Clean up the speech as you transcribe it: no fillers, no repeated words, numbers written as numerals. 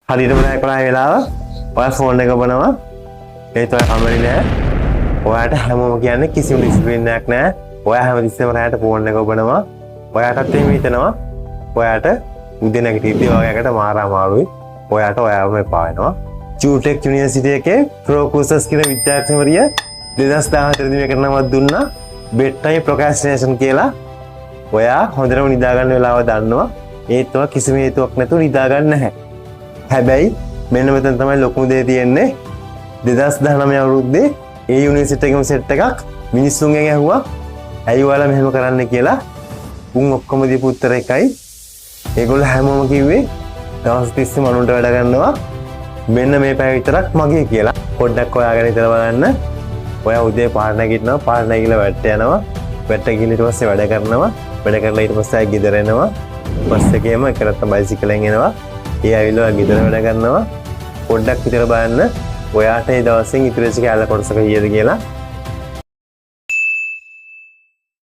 හරියටම 11 වෙලාව ඔයා ෆෝන් එක ඔබනවා. ඒත් ඔයා කම්මැලි නෑ. ඔයාට හැමෝම කියන්නේ කිසිම ඩිසිප්ලින් එකක් නෑ. ඔයා හැමතිස්සෙම රැයට ෆෝන් එක ඔබනවා. ඔයාටත් එහෙම හිතෙනවා. ඔයාට උදේ නැගිටිද්දී ඔයාකට මාර අමාරුයි. ඔයාට ඔයාම එපා වෙනවා. චූටෙක් යුනිවර්සිටි එකේ ප්‍රෝකෝසස් කියන විද්‍යාර්ථිවරිය 2014 දී මේකට නමක් දුන්නා. බෙඩ් ටයිම් ප්‍රොක්‍රැස්ටිනේෂන් කියලා. ඔයා හොඳටම නිදා ගන්න වෙලාව දන්නවා. ඒත් ඔයා කිසිම හේතුවක් නැතුව නිදා ගන්න නැහැ. හැබැයි මෙන්න මෙතන තමයි ලොකුම දේ තියෙන්නේ. 2019 අවුරුද්දේ ඒ යුනිවර්සිටි එකේම සෙට් එකක් මිනිස්සුන්ගෙන් ඇහුවා ඇයි ඔයාලා මෙහෙම කරන්න කියලා. උන් ඔක්කොම දීපු උත්තර එකයි. ඒගොල්ලෝ හැමෝම කිව්වේ දවස් 30 මනුන්ට වැඩ ගන්නවා. මෙන්න මේ පැය විතරක් මගේ කියලා. පොඩ්ඩක් ඔයාගෙන හිතලා බලන්න. ඔයා උදේ පාර නැගිටිනවා, පාර නැගිටලා වැට්ට යනවා. වැට්ට ගිහින් ඊට පස්සේ වැඩ කරනවා. වැඩ කරලා ඊට පස්සේ ආයෙ ගෙදර එනවා. බස් එකේම එකකට බයිසිකලෙන් එනවා. ඒ ඇවිල්ලා ගෙදර වැඩ කරනවා. පොඩ්ඩක් විතර බලන්න ඔයාට ඒ දවසෙන් ඉතුරු වෙච්ච කැලේ කොටසක කීයද කියලා.